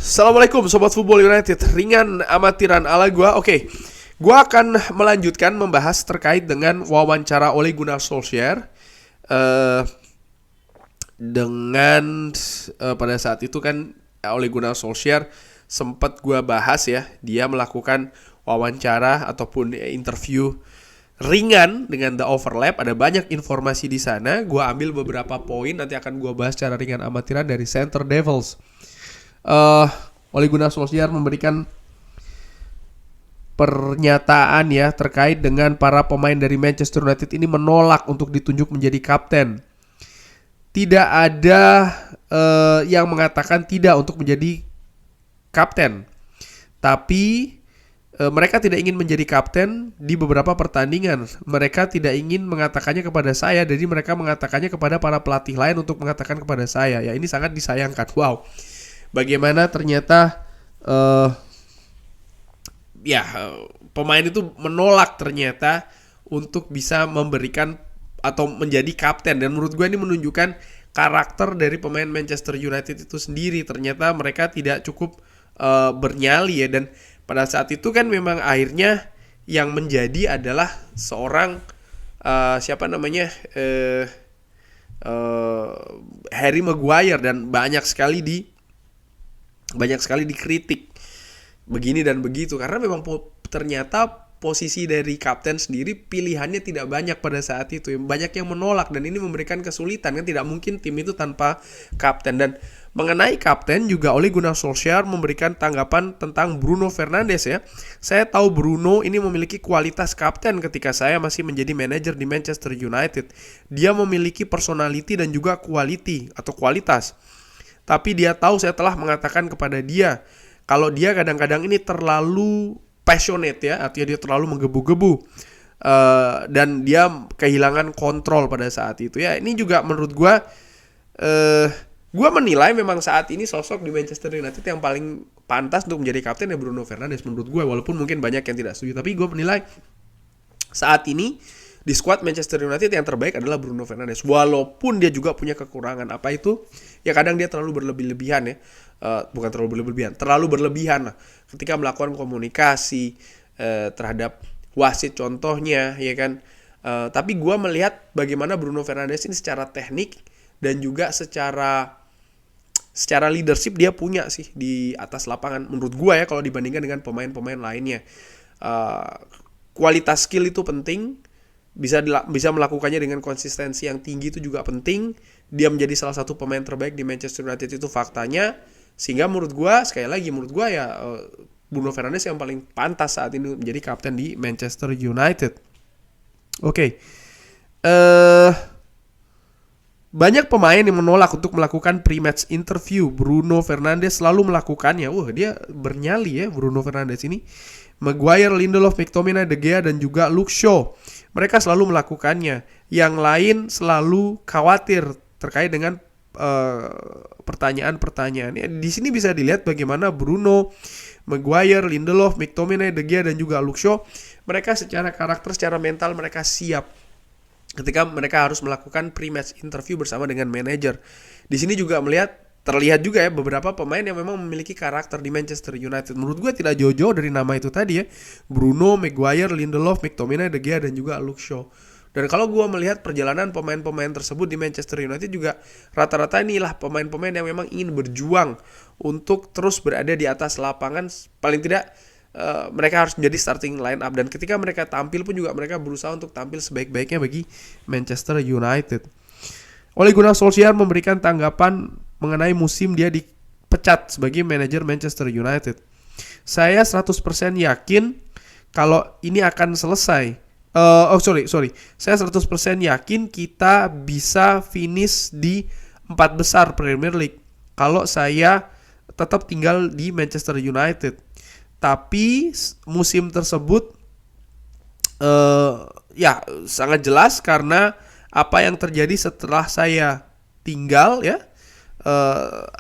Assalamualaikum Sobat Football United. Ringan amatiran ala gua. Oke, gua akan melanjutkan membahas terkait dengan wawancara Ole Gunnar Solskjaer. eh, dengan pada saat itu kan Ole Gunnar Solskjaer sempat gua bahas ya, dia melakukan wawancara ataupun interview ringan dengan The Overlap. Ada banyak informasi di sana. Gua ambil beberapa poin, nanti akan gua bahas secara ringan amatiran dari Center Devils. Ole Gunnar Solskjaer memberikan pernyataan ya terkait dengan para pemain dari Manchester United ini menolak untuk ditunjuk menjadi kapten. Tidak ada yang mengatakan tidak untuk menjadi kapten, tapi mereka tidak ingin menjadi kapten di beberapa pertandingan. Mereka tidak ingin mengatakannya kepada saya, jadi mereka mengatakannya kepada para pelatih lain untuk mengatakan kepada saya. Ya, ini sangat disayangkan. Wow. Bagaimana ternyata pemain itu menolak ternyata untuk bisa memberikan atau menjadi kapten. Dan menurut gue ini menunjukkan karakter dari pemain Manchester United itu sendiri. Ternyata mereka tidak cukup bernyali ya. Dan pada saat itu kan memang akhirnya yang menjadi adalah seorang Harry Maguire, dan banyak sekali dikritik begini dan begitu karena memang ternyata posisi dari kapten sendiri pilihannya tidak banyak pada saat itu. Banyak yang menolak dan ini memberikan kesulitan, kan tidak mungkin tim itu tanpa kapten. Dan mengenai kapten juga Ole Gunnar Solskjaer memberikan tanggapan tentang Bruno Fernandes ya. Saya tahu Bruno ini memiliki kualitas kapten ketika saya masih menjadi manajer di Manchester United. Dia memiliki personality dan juga quality atau kualitas. Tapi dia tahu saya telah mengatakan kepada dia kalau dia kadang-kadang ini terlalu passionate ya, artinya dia terlalu menggebu-gebu dan dia kehilangan kontrol pada saat itu ya. Ini juga menurut gue menilai memang saat ini sosok di Manchester United yang paling pantas untuk menjadi kapten ya Bruno Fernandes menurut gue, walaupun mungkin banyak yang tidak setuju, tapi gue menilai saat ini di skuad Manchester United yang terbaik adalah Bruno Fernandes. Walaupun dia juga punya kekurangan. Apa itu? Ya kadang dia terlalu berlebihan ya. Bukan terlalu berlebihan lah. Ketika melakukan komunikasi terhadap wasit contohnya, ya kan. Tapi gue melihat bagaimana Bruno Fernandes ini secara teknik dan juga secara leadership dia punya sih di atas lapangan. Menurut gue ya kalau dibandingkan dengan pemain-pemain lainnya. Kualitas skill itu penting. Bisa melakukannya dengan konsistensi yang tinggi itu juga penting. Dia menjadi salah satu pemain terbaik di Manchester United itu faktanya. Sehingga menurut gue ya Bruno Fernandes yang paling pantas saat ini menjadi kapten di Manchester United. Oke. Banyak pemain yang menolak untuk melakukan pre-match interview. Bruno Fernandes selalu melakukannya. Dia bernyali ya Bruno Fernandes ini. Maguire, Lindelof, McTominay, De Gea dan juga Luke Shaw. Mereka selalu melakukannya. Yang lain selalu khawatir terkait dengan pertanyaan-pertanyaan. Di sini bisa dilihat bagaimana Bruno, Maguire, Lindelof, McTominay, De Gea dan juga Luke Shaw, mereka secara karakter, secara mental mereka siap ketika mereka harus melakukan pre-match interview bersama dengan manajer. Di sini juga terlihat juga ya beberapa pemain yang memang memiliki karakter di Manchester United. Menurut gue tidak jauh-jauh dari nama itu tadi ya. Bruno, Maguire, Lindelof, McTominay, De Gea dan juga Luke Shaw. Dan kalau gue melihat perjalanan pemain-pemain tersebut di Manchester United juga rata-rata inilah pemain-pemain yang memang ingin berjuang untuk terus berada di atas lapangan. Paling tidak mereka harus menjadi starting line up. Dan ketika mereka tampil pun juga mereka berusaha untuk tampil sebaik-baiknya bagi Manchester United. Ole Gunnar Solskjaer memberikan tanggapan mengenai musim dia dipecat sebagai manajer Manchester United. Saya 100% yakin kalau ini akan selesai. Saya 100% yakin kita bisa finish di 4 besar Premier League kalau saya tetap tinggal di Manchester United. Tapi musim tersebut sangat jelas karena apa yang terjadi setelah saya tinggal ya.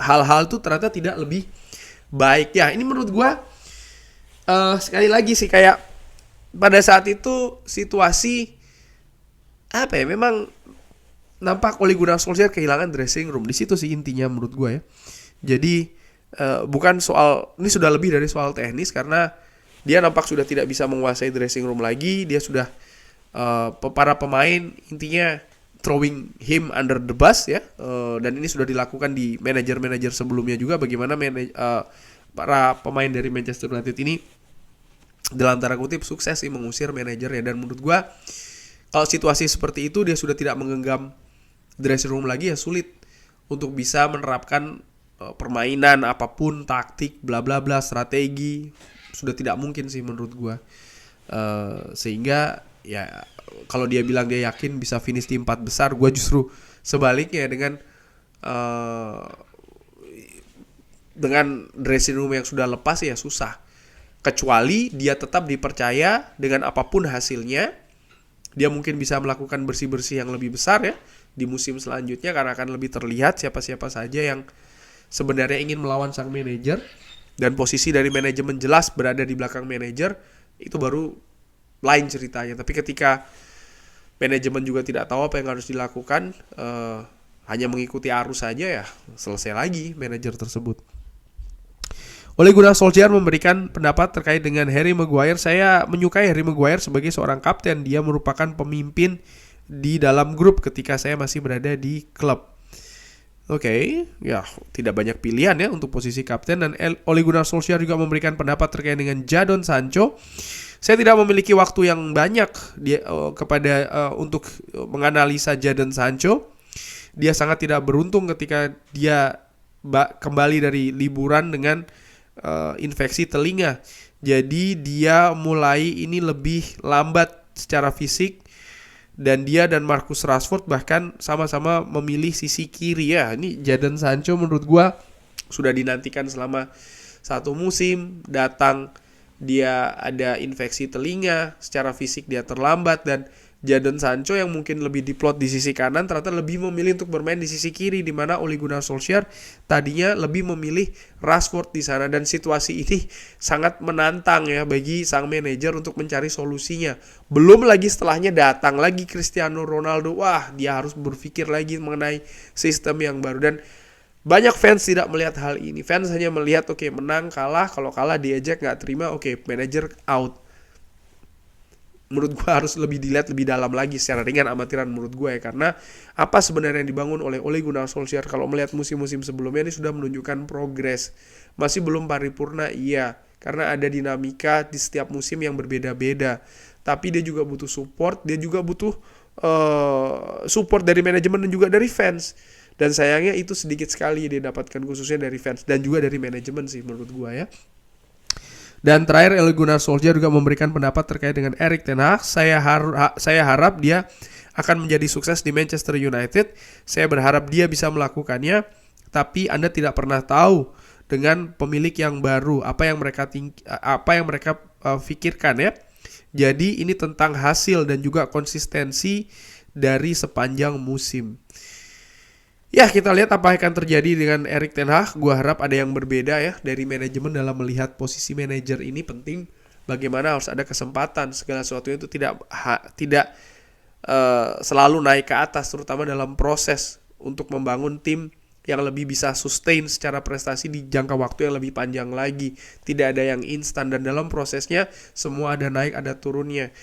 Hal-hal itu ternyata tidak lebih baik ya. Ini menurut gue sekali lagi sih kayak pada saat itu situasi memang nampak Ole Gunnar Solskjaer kehilangan dressing room. Di situ sih intinya menurut gue ya. Jadi bukan soal, ini sudah lebih dari soal teknis, karena dia nampak sudah tidak bisa menguasai dressing room lagi. Dia sudah para pemain intinya throwing him under the bus ya. Dan ini sudah dilakukan di manajer-manajer sebelumnya juga, bagaimana para pemain dari Manchester United ini dalam tanda kutip sukses sih mengusir manajernya. Dan menurut gua kalau situasi seperti itu dia sudah tidak menggenggam dressing room lagi, ya sulit untuk bisa menerapkan permainan apapun, taktik, bla bla bla, strategi, sudah tidak mungkin sih menurut gua. Sehingga ya kalau dia bilang dia yakin bisa finish di 4 besar, gua justru sebaliknya, dengan dressing room yang sudah lepas ya susah. Kecuali dia tetap dipercaya dengan apapun hasilnya, dia mungkin bisa melakukan bersih-bersih yang lebih besar ya di musim selanjutnya, karena akan lebih terlihat siapa-siapa saja yang sebenarnya ingin melawan sang manajer, dan posisi dari manajemen jelas berada di belakang manajer, itu baru lain ceritanya. Tapi ketika manajemen juga tidak tahu apa yang harus dilakukan, hanya mengikuti arus saja, ya selesai lagi manajer tersebut. Ole Gunnar Solskjaer memberikan pendapat terkait dengan Harry Maguire. Saya menyukai Harry Maguire sebagai seorang kapten. Dia merupakan pemimpin di dalam grup ketika saya masih berada di klub. Oke, ya tidak banyak pilihan ya untuk posisi kapten. Dan Ole Gunnar Solskjaer juga memberikan pendapat terkait dengan Jadon Sancho. Saya tidak memiliki waktu yang banyak untuk menganalisa Jadon Sancho. Dia sangat tidak beruntung ketika dia kembali dari liburan dengan infeksi telinga. Jadi dia mulai ini lebih lambat secara fisik, dan dia dan Marcus Rashford bahkan sama-sama memilih sisi kiri ya. Ini Jadon Sancho menurut gua sudah dinantikan selama 1 musim. Datang dia ada infeksi telinga, secara fisik dia terlambat, dan Jadon Sancho yang mungkin lebih diplot di sisi kanan ternyata lebih memilih untuk bermain di sisi kiri, di mana Ole Gunnar Solskjaer tadinya lebih memilih Rashford di sana. Dan situasi ini sangat menantang ya bagi sang manajer untuk mencari solusinya. Belum lagi setelahnya datang lagi Cristiano Ronaldo. Wah, dia harus berpikir lagi mengenai sistem yang baru. Dan banyak fans tidak melihat hal ini. Fans hanya melihat oke, menang, kalah. Kalau kalah diejek, nggak terima, oke, manajer out. Menurut gue harus lebih dilihat lebih dalam lagi secara ringan amatiran menurut gue ya. Karena apa sebenarnya yang dibangun oleh Ole Gunnar Solskjaer, kalau melihat musim-musim sebelumnya ini sudah menunjukkan progres. Masih belum paripurna, iya, karena ada dinamika di setiap musim yang berbeda-beda. Tapi dia juga butuh support, dia juga butuh support dari manajemen dan juga dari fans. Dan sayangnya itu sedikit sekali dia dapatkan, khususnya dari fans dan juga dari manajemen sih menurut gue ya. Dan terakhir, Ole Gunnar Solskjaer juga memberikan pendapat terkait dengan Erik ten Hag. Saya harap dia akan menjadi sukses di Manchester United. Saya berharap dia bisa melakukannya. Tapi Anda tidak pernah tahu dengan pemilik yang baru apa yang mereka pikirkan ya. Jadi ini tentang hasil dan juga konsistensi dari sepanjang musim. Ya, kita lihat apa yang akan terjadi dengan Erik ten Hag. Gua harap ada yang berbeda ya dari manajemen dalam melihat posisi manajer ini penting. Bagaimana harus ada kesempatan, segala sesuatu itu tidak selalu naik ke atas, terutama dalam proses untuk membangun tim yang lebih bisa sustain secara prestasi di jangka waktu yang lebih panjang lagi. Tidak ada yang instan, dan dalam prosesnya semua ada naik ada turunnya.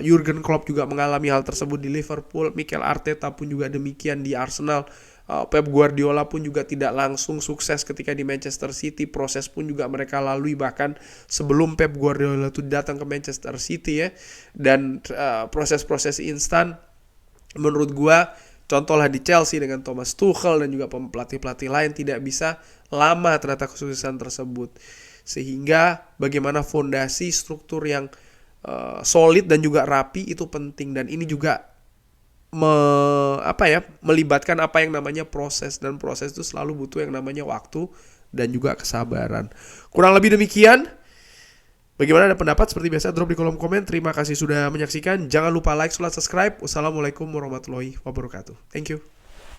Jurgen Klopp juga mengalami hal tersebut di Liverpool. Mikel Arteta pun juga demikian di Arsenal. Pep Guardiola pun juga tidak langsung sukses ketika di Manchester City. Proses pun juga mereka lalui bahkan sebelum Pep Guardiola itu datang ke Manchester City ya. Dan proses-proses instan menurut gua, contohlah di Chelsea dengan Thomas Tuchel dan juga pelatih-pelatih lain, tidak bisa lama ternyata kesuksesan tersebut. Sehingga bagaimana fondasi struktur yang solid dan juga rapi itu penting, dan ini juga melibatkan apa yang namanya proses, dan proses itu selalu butuh yang namanya waktu dan juga kesabaran. Kurang lebih demikian. Bagaimana ada pendapat? Seperti biasa drop di kolom komen. Terima kasih sudah menyaksikan. Jangan lupa like, subscribe. Wassalamualaikum warahmatullahi wabarakatuh. Thank you.